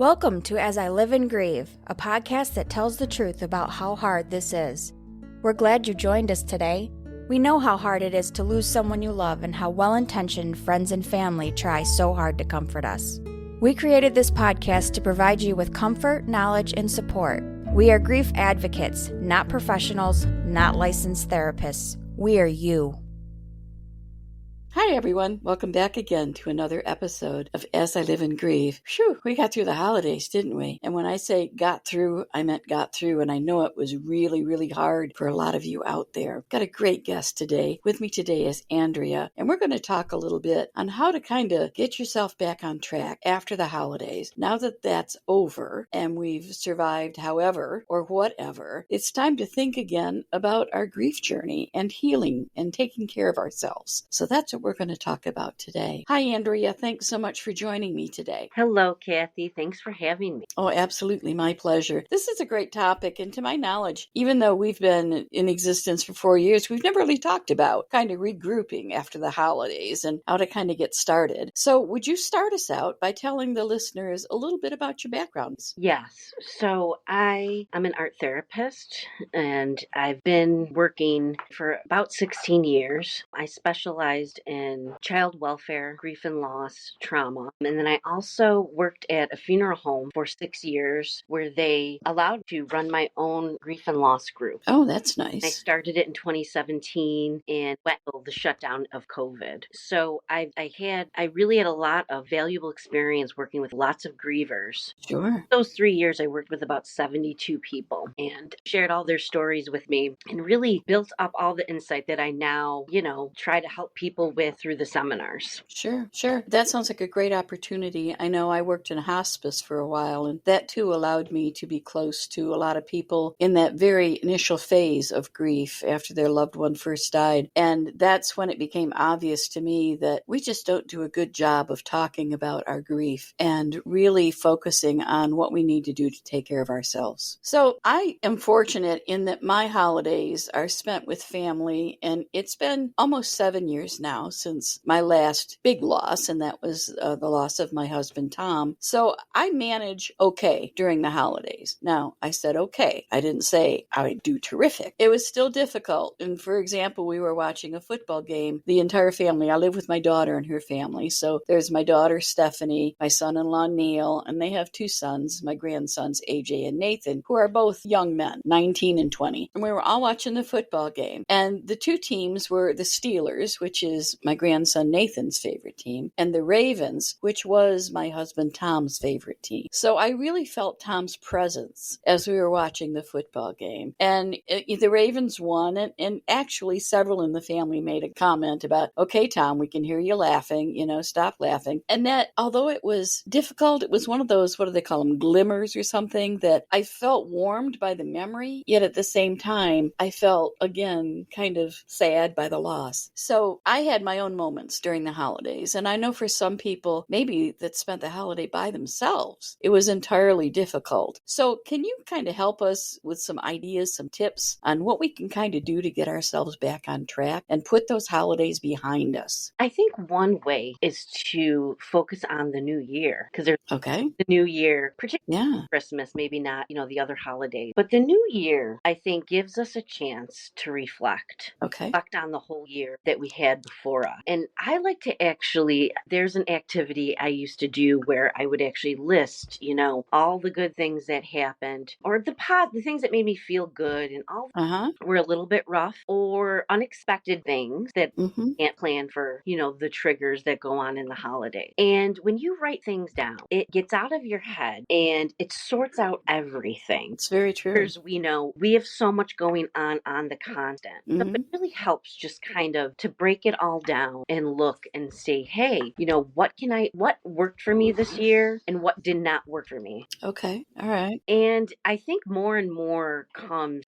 Welcome to As I Live and Grieve, a podcast that tells the truth about how hard this is. We're glad you joined us today. We know how hard it is to lose someone you love and how well-intentioned friends and family try so hard to comfort us. We created this podcast to provide you with comfort, knowledge, and support. We are grief advocates, not professionals, not licensed therapists. We are you. Hi, everyone. Welcome back again to another episode of As I Live and Grieve. Phew, we got through the holidays, didn't we? And when I say got through, I meant got through, and I know it was really, really hard for a lot of you out there. Got a great guest today. With me today is Andrea, and we're going to talk a little bit on how to kind of get yourself back on track after the holidays. Now that that's over and we've survived however or whatever, it's time to think again about our grief journey and healing and taking care of ourselves. So that's what we're going to talk about today. Hi, Andrea. Thanks so much for joining me today. Hello, Kathy. Thanks for having me. Oh, absolutely. My pleasure. This is a great topic. And to my knowledge, even though we've been in existence for 4 years, we've never really talked about kind of regrouping after the holidays and how to kind of get started. So would you start us out by telling the listeners a little bit about your backgrounds? Yes. So I'm an art therapist, and I've been working for about 16 years. I specialized in child welfare, grief and loss, trauma. And then I also worked at a funeral home for 6 years where they allowed me to run my own grief and loss group. Oh, that's nice. I started it in 2017 and went through the shutdown of COVID. So I really had a lot of valuable experience working with lots of grievers. Sure. Those 3 years I worked with about 72 people and shared all their stories with me and really built up all the insight that I now, try to help people with through the seminars. Sure. That sounds like a great opportunity. I know I worked in hospice for a while, and that too allowed me to be close to a lot of people in that very initial phase of grief after their loved one first died. And that's when it became obvious to me that we just don't do a good job of talking about our grief and really focusing on what we need to do to take care of ourselves. So I am fortunate in that my holidays are spent with family, and it's been almost 7 years now since my last big loss, and that was the loss of my husband, Tom. So I manage okay during the holidays. Now, I said okay. I didn't say I would do terrific. It was still difficult. And for example, we were watching a football game, the entire family. I live with my daughter and her family. So there's my daughter, Stephanie, my son-in-law, Neil, and they have two sons, my grandsons, AJ and Nathan, who are both young men, 19 and 20. And we were all watching the football game. And the two teams were the Steelers, which is my grandson Nathan's favorite team, and the Ravens, which was my husband Tom's favorite team. So I really felt Tom's presence as we were watching the football game. And the Ravens won, and actually several in the family made a comment about, okay, Tom, we can hear you laughing, stop laughing. And that, although it was difficult, it was one of those, what do they call them, glimmers or something, that I felt warmed by the memory, yet at the same time, I felt, again, kind of sad by the loss. So I had my own moments during the holidays. And I know for some people, maybe that spent the holiday by themselves, it was entirely difficult. So can you kind of help us with some ideas, some tips on what we can kind of do to get ourselves back on track and put those holidays behind us? I think one way is to focus on the new year, because there's the new year, particularly Christmas, maybe not, the other holidays. But the new year, I think, gives us a chance to reflect. Reflect on the whole year that we had before us. And I like to there's an activity I used to do where I would actually list, all the good things that happened, or the things that made me feel good, and all were a little bit rough or unexpected things that can't plan for, the triggers that go on in the holiday. And when you write things down, it gets out of your head and it sorts out everything. It's very true. Because we have so much going on the constant. So it really helps just kind of to break it all down and look and say, hey, what worked for me this year and what did not work for me. Okay. All right. And I think more and more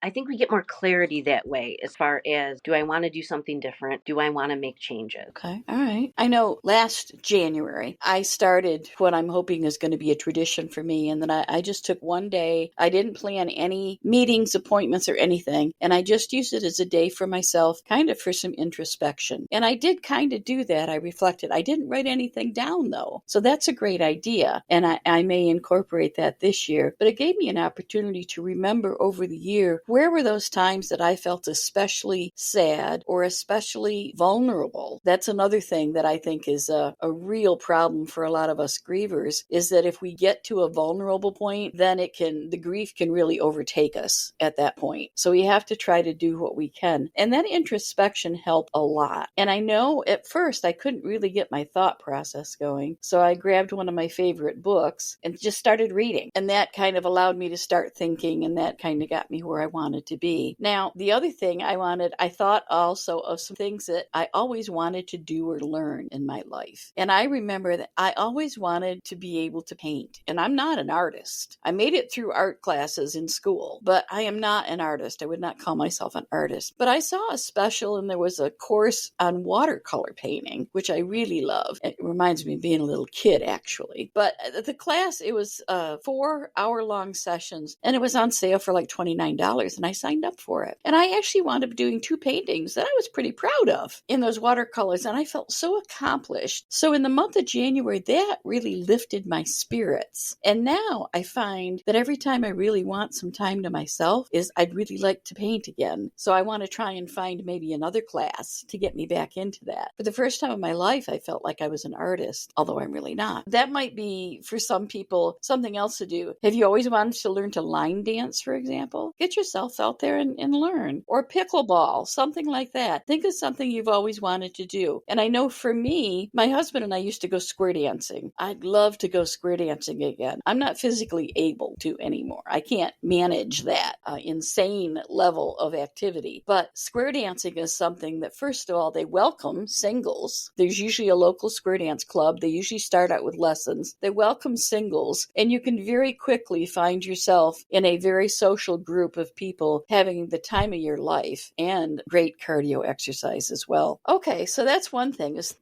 I think we get more clarity that way as far as, do I want to do something different? Do I want to make changes? Okay. All right. I know last January, I started what I'm hoping is going to be a tradition for me. And then I just took one day. I didn't plan any meetings, appointments, or anything. And I just used it as a day for myself, kind of for some introspection. And I did kind of do that. I reflected. I didn't write anything down though. So that's a great idea. And I may incorporate that this year. But it gave me an opportunity to remember over the year, where were those times that I felt especially sad or especially vulnerable? That's another thing that I think is a real problem for a lot of us grievers, is that if we get to a vulnerable point, then the grief can really overtake us at that point. So we have to try to do what we can. And that introspection helped a lot. And I know at first I couldn't really get my thought process going. So I grabbed one of my favorite books and just started reading. And that kind of allowed me to start thinking, and that kind of got me where I wanted to be. Now, the other thing I thought also of some things that I always wanted to do or learn in my life. And I remember that I always wanted to be able to paint. And I'm not an artist. I made it through art classes in school, but I am not an artist. I would not call myself an artist. But I saw a special and there was a course on watercolor painting, which I really love. It reminds me of being a little kid, actually. But the class, it was 4-hour-long sessions, and it was on sale for like $29, and I signed up for it. And I actually wound up doing 2 paintings that I was pretty proud of in those watercolors, and I felt so accomplished. So in the month of January, that really lifted my spirits. And now I find that every time I really want some time to myself is I'd really like to paint again. So I want to try and find maybe another class to get me back into that. For the first time in my life, I felt like I was an artist, although I'm really not. That might be, for some people, something else to do. Have you always wanted to learn to line dance, for example? Get yourself out there and learn. Or pickleball, something like that. Think of something you've always wanted to do. And I know for me, my husband and I used to go square dancing. I'd love to go square dancing again. I'm not physically able to anymore. I can't manage that insane level of activity. But square dancing is something that, first of all, they welcome singles. There's usually a local square dance club. They usually start out with lessons. They welcome singles, and you can very quickly find yourself in a very social group of people having the time of your life, and great cardio exercise as well. Okay, so that's one thing, is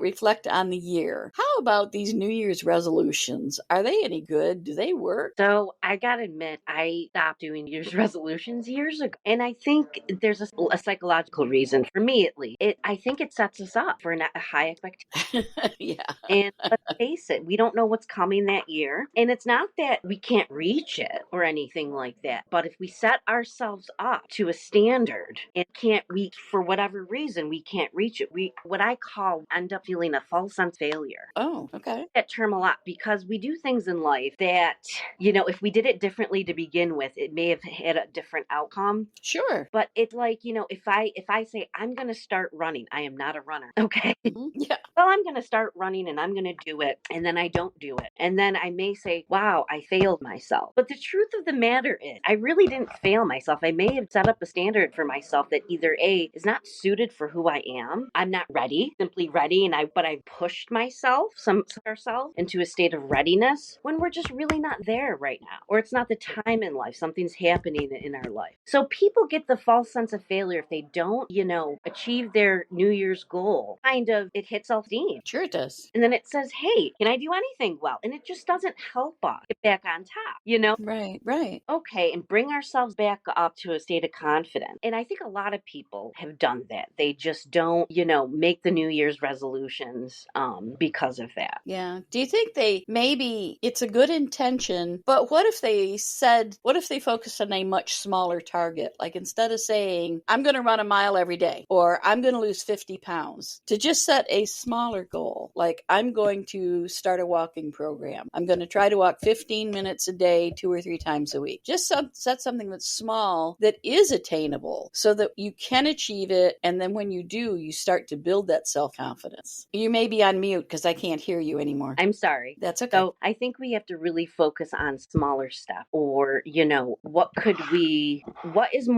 reflect on the year. How about these New Year's resolutions? Are they any good? Do they work? So I gotta admit, I stopped doing New Year's resolutions years ago. And I think there's a psychological reason, for me at least. I think it sets us up for a high expectation. Yeah. And let's face it, we don't know what's coming that year. And it's not that we can't reach it or anything like that. But if we set ourselves up to a standard and for whatever reason, we can't reach it, we, what I call, end up feeling a false sense of failure. Oh, okay. That term a lot, because we do things in life that, if we did it differently to begin with, it may have had a different outcome. Sure. But it's like, if I say I'm going to start running, I am not a runner. Okay. Mm-hmm. Yeah. Well, I'm going to start running and I'm going to do it. And then I don't do it. And then I may say, wow, I failed myself. But the truth of the matter is, I really didn't fail myself. I may have set up a standard for myself that either A, is not suited for who I am. I'm not simply ready. But I pushed ourselves into a state of readiness when we're just really not there right now. Or it's not the time in life. Something's happening in our life. So people get the false sense of failure if they don't, achieve their New Year's goal. It hits self-esteem. Sure it does. And then it says, hey, can I do anything well? And it just doesn't help us get back on top, Right. Okay, and bring ourselves back up to a state of confidence. And I think a lot of people have done that. They just don't, make the New Year's resolutions because of that. Yeah. Do you think maybe it's a good intention, but what if they focused on a much smaller target? Like, instead of saying, I'm going to run a mile every day, or I'm going to lose 50 pounds, to just set a smaller goal. Like, I'm going to start a walking program. I'm going to try to walk 15 minutes a day, 2 or 3 times a week. Just set something that's small, that is attainable, so that you can achieve it. And then when you do, you start to build that self-confidence. You may be on mute because I can't hear you anymore. I'm sorry. That's okay. So I think we have to really focus on smaller stuff, or, what is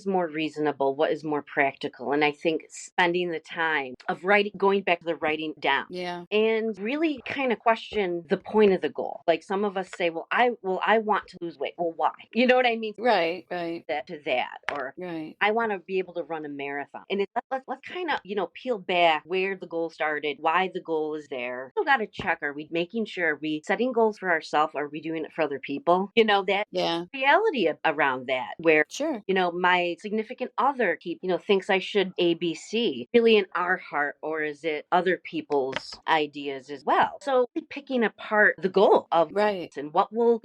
more reasonable, what is more practical. And I think spending the time of going back to the writing down. Yeah. And really kind of question the point of the goal. Like, some of us say, I want to lose weight. Well, why? You know what I mean? Right. Or right. I want to be able to run a marathon. And let's kind of, peel back where the goal started, why the goal is there. Still got to check, are we making sure, are we setting goals for ourselves? Are we doing it for other people? That reality around that, where, sure, my significant other thinks I should ABC, see really in our heart, or is it other people's ideas as well? So picking apart the goal of and what will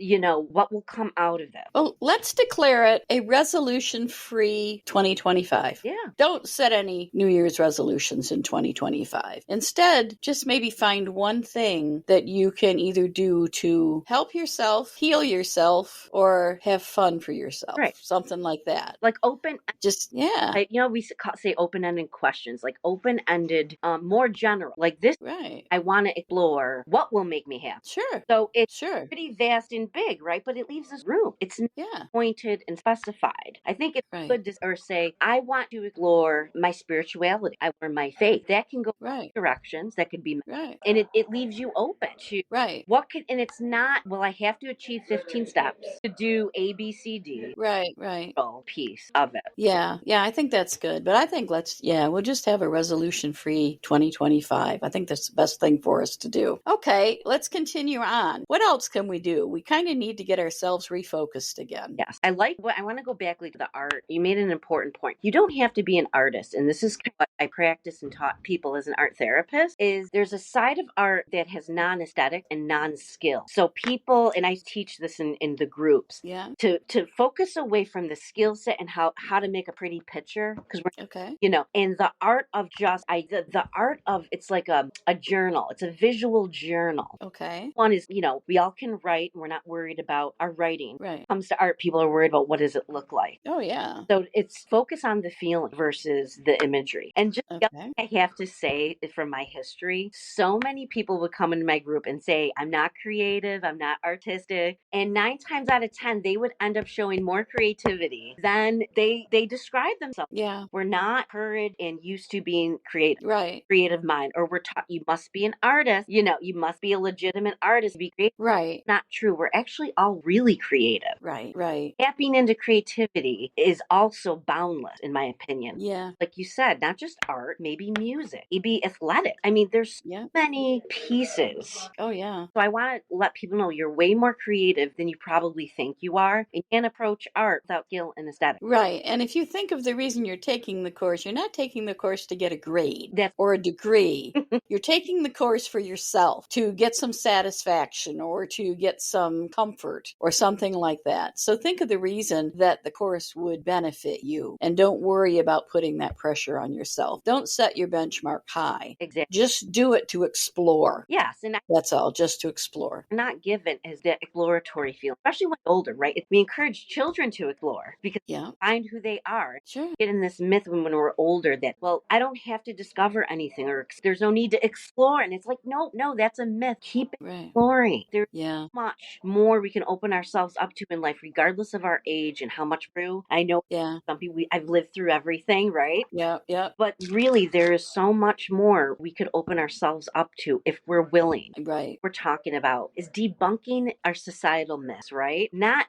come out of it. Well, let's declare it a resolution-free 2025. Yeah. Don't set any New Year's resolutions in 2025. Instead, just maybe find one thing that you can either do to help yourself, heal yourself, or have fun for yourself. Right. Something like that. Like open. Just, yeah. We say open-ended questions, like open-ended, more general. Like this, right. I want to explore what will make me happy. Sure. So it's pretty vast and big, right? But it leaves us room. It's not pointed and specified. I think it's good to or say, I want to explore my spirituality or my faith. That can go directions. That could be and it leaves you open to what can, and it's not, well, I have to achieve 15 steps to do A, B, C, D. Right. Piece of it. Yeah, I think that's good. But I think we'll just have a resolution-free 2025. I think that's the best thing for us to do. Okay, let's continue on. What else can we do? We kind of need to get ourselves refocused again. Yes. I want to go back to the art. You made an important point. You don't have to be an artist. And this is what I practice and taught people as an art therapist, is there's a side of art that has non-aesthetic and non-skill. So people, and I teach this in the groups, to focus away from the skill set and how to make a pretty picture, because we're and the art of the art of, it's like a journal. It's a visual journal. Okay. One is, we all can write, and we're not worried about our writing. Right. When it comes to art, people are worried about what does it look like. Oh yeah. So it's focus on the feeling versus the imagery. And just I have to say, from my history, so many people would come into my group and say, I'm not creative, I'm not artistic, and 9 times out of 10 they would end up showing more creativity than they describe themselves. Yeah. We're not encouraged and used to being creative. Right. Creative mind, or we're taught you must be an artist, you must be a legitimate artist to be creative. Right. Not true. We're actually all really creative. Right. Tapping into creativity is also boundless, in my opinion. Yeah. Like you said, not just art, maybe music, maybe athletic. I mean, there's so many pieces. Oh yeah. So I want to let people know you're way more creative than you probably think you are, and you can approach art without skill and aesthetic. Right. And if you think of the reason you're taking the course, you're not taking the course to get a grade or a degree. You're taking the course for yourself, to get some satisfaction or to get some comfort or something like that. So think of the reason that the course would benefit you, and don't worry about putting that pressure on yourself. Don't set your benchmark high. Exactly. Just do it to explore. Yes. And that's all, just to explore. Not given as that exploratory feeling, especially when older, right? We encourage children to explore because find who they are. Sure. Get in this myth when we're older that, well, I don't have to discover anything, or there's no need to explore. And it's like, no, that's a myth. Keep exploring. There's so much more we can open ourselves up to in life, regardless of our age and how much through. I know some people, I've lived through everything, right? Yeah. But really, there is so much more we could open ourselves up to if we're willing. Right. We're talking about is debunking our societal myths, right? Not,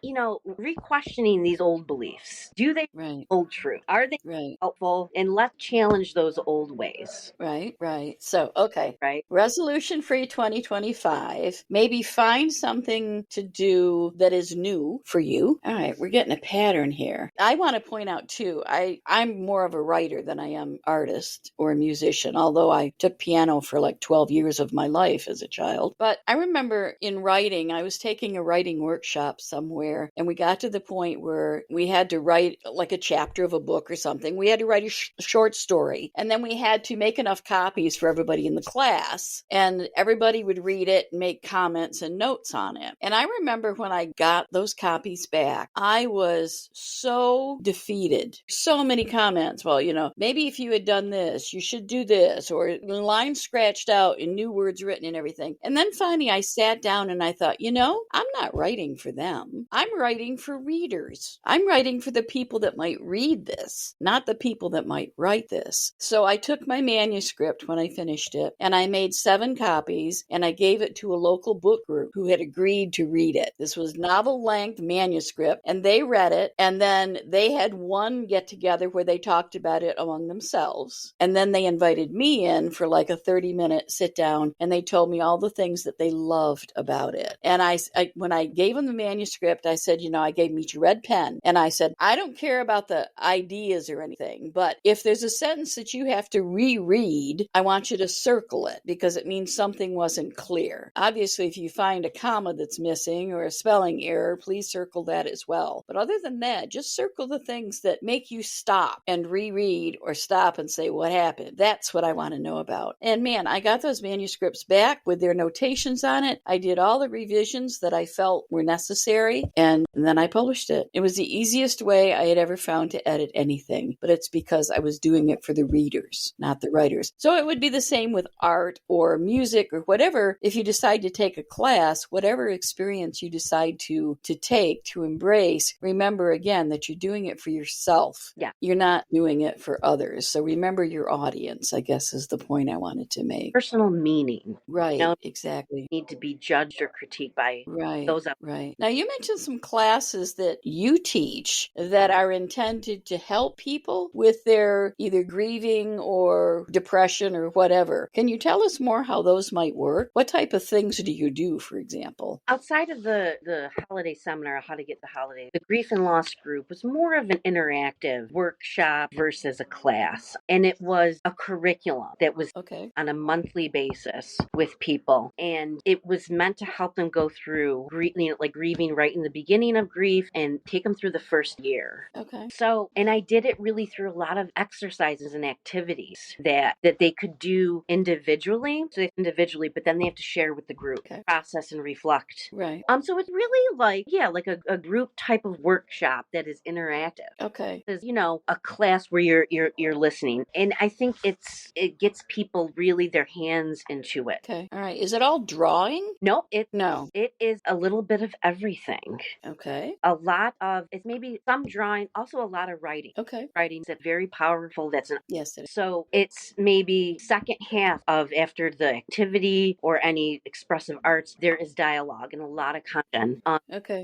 re-questioning these old beliefs. Do they hold true? Are they helpful? And let's challenge those old ways. Right. So, okay. Right. Resolution free 2025. Maybe find something to do that is new for you. All right. We're getting a pattern here. I want to point out too, I'm more of a writer than I am artist or a musician, although I took piano for like 12 years of my life as a child. But I remember in writing, I was taking a writing workshop somewhere, and we got to the point where we had to write like a chapter of a book or something. We had to write a short story, and then we had to make enough copies for everybody in the class, and everybody would read it and make comments and notes on it. And I remember when I got those copies back, I was so defeated. So many comments. Well, maybe if you had done this, you should do this, or lines scratched out and new words written and everything. And then finally I sat down and I thought, I'm not writing for them. I'm writing for readers. I'm writing for the people that might read this, not the people that might write this. So I took my manuscript when I finished it, and I made 7 copies, and I gave it to a local book group who had agreed to read it. This was novel-length manuscript, and they read it, and then they had one get-together where they talked about it among themselves. And then they invited me in for like a 30-minute sit-down, and they told me all the things that they loved about it. And I when I gave them the manuscript, I said, I gave them each a red pen, and I said, I don't care about the ideas or anything, but if there's a sentence that you have to reread, I want you to circle it because it means something wasn't clear. Obviously, if you find a comma that's missing or a spelling error, please circle that as well. But other than that, just circle the things that make you stop and reread or stop and say, what happened? That's what I want to know about. And man, I got those manuscripts back with their notations on it. I did all the revisions that I felt were necessary, and then I published it. It was the easiest way I had ever found to edit anything, but it's because I was doing it for the readers, not the writers. So it would be the same with art or music or whatever. If you decide to take a class, whatever experience you decide to take, to embrace, remember again that you're doing it for yourself. Yeah. You're not doing it for others. So remember your audience, I guess, is the point I wanted to make. Personal meaning. Right, exactly. Need to be judged or critiqued by those. Right. Now, you mentioned some classes that you teach that are intended to help people with their either grieving or depression or whatever. Can you tell us more how those might work? What type of things do you do, for example? Outside of the holiday seminar, How to Get the Holiday, the Grief and Loss group was more of an interactive workshop versus a class. And it was a curriculum that was on a monthly basis with people. And it was meant to help them go through grieving right in the beginning of grief and take them through the first year. Okay. So, and I did it really through a lot of exercises and activities that they could do individually. But then they have to share with the group, process and reflect. Right. So it's really like a group type of workshop that is interactive. Okay. There's, a class where you're listening. And I think it gets people really their hands into it. Okay. All right. Is it all drawing? No. No. It is a little bit of everything. Okay. A lot of, it's maybe some drawing, also a lot of writing. Okay. Writing is very powerful. Yes, it is. So it's maybe second half of after the activity or any expressive arts, there is dialogue and a lot of content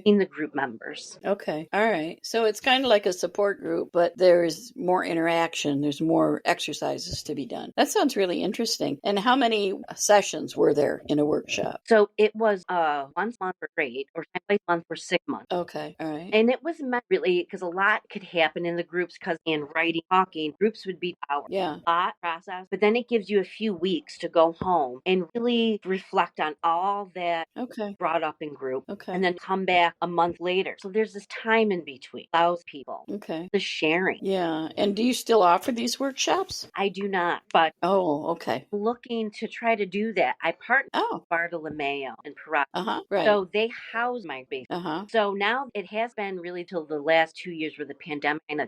in the group members. Okay. All right. So it's kind of like a support group, but there's more interaction. There's more exercises to be done. That sounds really interesting. And how many sessions were there in a workshop? So it was once a month for 8 or twice a month for 6 months. Okay. All right. And it was meant really because a lot could happen in the groups because in writing, talking, groups would be hours. Yeah. A lot process. But then it gives you a few weeks to go home and really reflect on all that brought up in group. Okay. And then come back a month later. So there's this time in between. Allows people. Okay. The sharing. Yeah. And do you still offer these workshops? I do not. But okay. Looking to try to do that. I partner with Bartolomeo and Parada. Right. So they house my base. So now it has been really till the last 2 years with the pandemic and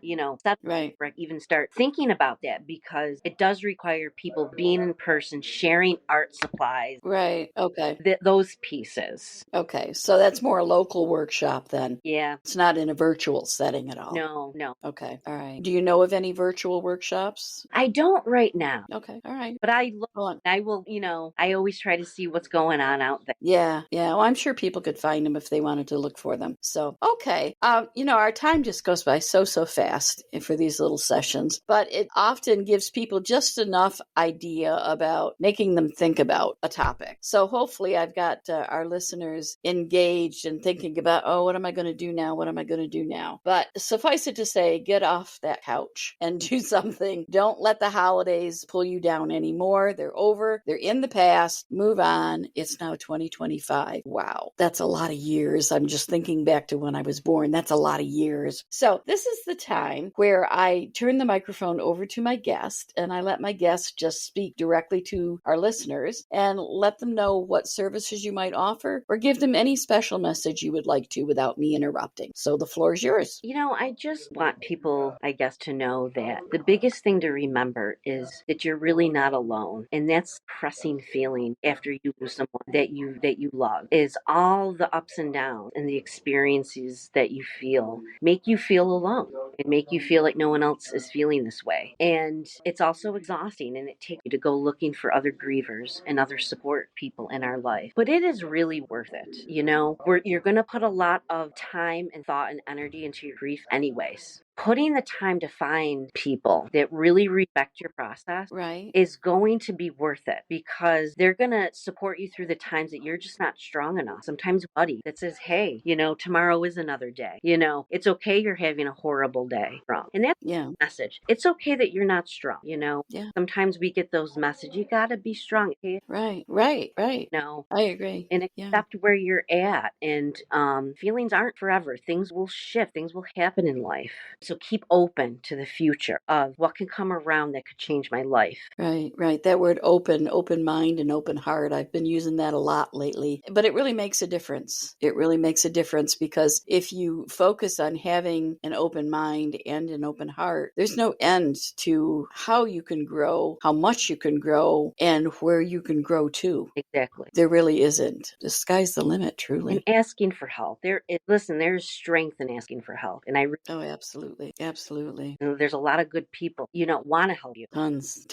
even start thinking about that because it does require people being in person, sharing art supplies. Right. Okay. Those pieces. Okay. So that's more a local workshop then. Yeah. It's not in a virtual setting at all. No. Okay. All right. Do you know of any virtual workshops? I don't right now. Okay. All right. But I will, I always try to see what's going on out there. Yeah. Well, I'm sure people could find them if they wanted to look for them. So, okay. Our time just goes by so fast for these little sessions, but it often gives people just enough idea about making them think about a topic. So hopefully I've got our listeners engaged and thinking about, what am I going to do now? What am I going to do now? But suffice it to say, get off that couch and do something. Don't let the holidays pull you down anymore. They're over. They're in the past. Move on. It's now 2025. Wow. That's a lot of years. I'm just thinking back to when I was born. That's a lot of years. So this is the time where I turn the microphone over to my guest and I let my guest just speak directly to our listeners and let them know what services you might offer or give them any special message you would like to without me interrupting. So the floor is yours. I just want people, I guess, to know that the biggest thing to remember is that you're really not alone. And that's pressing feeling after you lose someone that you love is all the ups and downs and the experiences that you feel make you feel alone and make you feel like no one else is feeling this way. And it's also exhausting and it takes you to go looking for other grievers and other support people in our life. But it is really worth it. You're going to put a lot of time and thought and energy into your grief anyways. putting the time to find people that really respect your process is going to be worth it, because they're going to support you through the times that you're just not strong enough. Sometimes a buddy that says, hey, tomorrow is another day. It's okay you're having a horrible day. And that's the message. It's okay that you're not strong. Sometimes we get those messages. You got to be strong. Okay? Right. I agree. And accept where you're at. And feelings aren't forever. Things will shift. Things will happen in life. So keep open to the future of what can come around that could change my life. Right. That word open mind and open heart, I've been using that a lot lately. But it really makes a difference. It really makes a difference, because if you focus on having an open mind and an open heart, there's no end to how you can grow, how much you can grow, and where you can grow to. Exactly. There really isn't. The sky's the limit, truly. And asking for help. There's strength in asking for help. And oh, absolutely. There's a lot of good people, want to help you. Tons.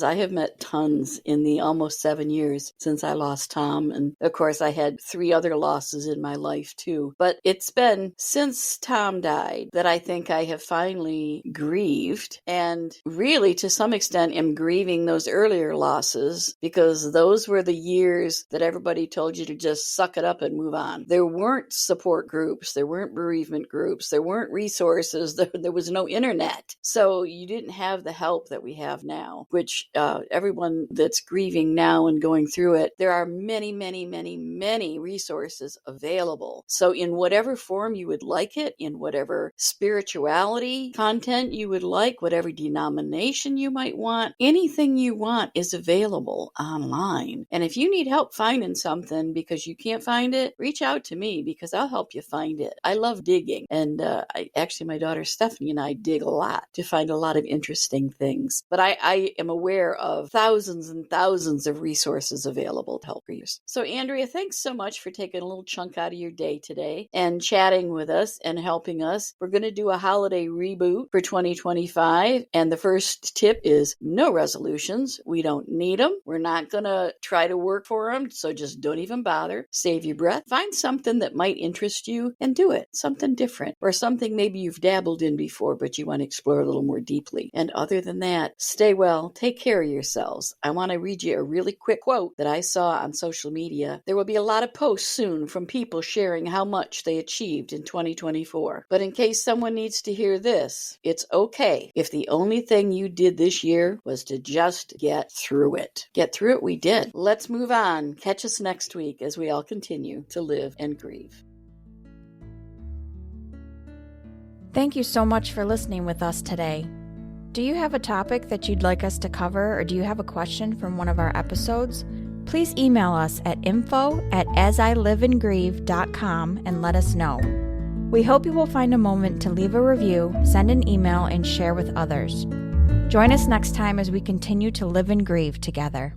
I have met tons in the almost 7 years since I lost Tom. And of course, I had 3 other losses in my life too. But it's been since Tom died that I think I have finally grieved, and really to some extent am grieving those earlier losses, because those were the years that everybody told you to just suck it up and move on. There weren't support groups. There weren't bereavement groups. There weren't resources. There was no internet. So you didn't have the help that we have now, which everyone that's grieving now and going through it, there are many, many, many, many resources available. So in whatever form you would like it, in whatever spirituality content you would like, whatever denomination you might want, anything you want is available online. And if you need help finding something because you can't find it, reach out to me, because I'll help you find it. I love digging. And my daughter Stephanie and I dig a lot to find a lot of interesting things. But I am aware of thousands and thousands of resources available to help you. So Andrea, thanks so much for taking a little chunk out of your day today and chatting with us and helping us. We're going to do a holiday reboot for 2025. And the first tip is no resolutions. We don't need them. We're not going to try to work for them. So just don't even bother. Save your breath. Find something that might interest you and do it. Something different, or something maybe you've dabbled in before, but you want to explore a little more deeply. And other than that, stay well, take care of yourselves. I want to read you a really quick quote that I saw on social media. There will be a lot of posts soon from people sharing how much they achieved in 2024. But in case someone needs to hear this, it's okay if the only thing you did this year was to just get through it. Get through it, we did. Let's move on. Catch us next week as we all continue to live and grieve. Thank you so much for listening with us today. Do you have a topic that you'd like us to cover, or do you have a question from one of our episodes? Please email us at info@asiliveandgrieve.com and let us know. We hope you will find a moment to leave a review, send an email, and share with others. Join us next time as we continue to live and grieve together.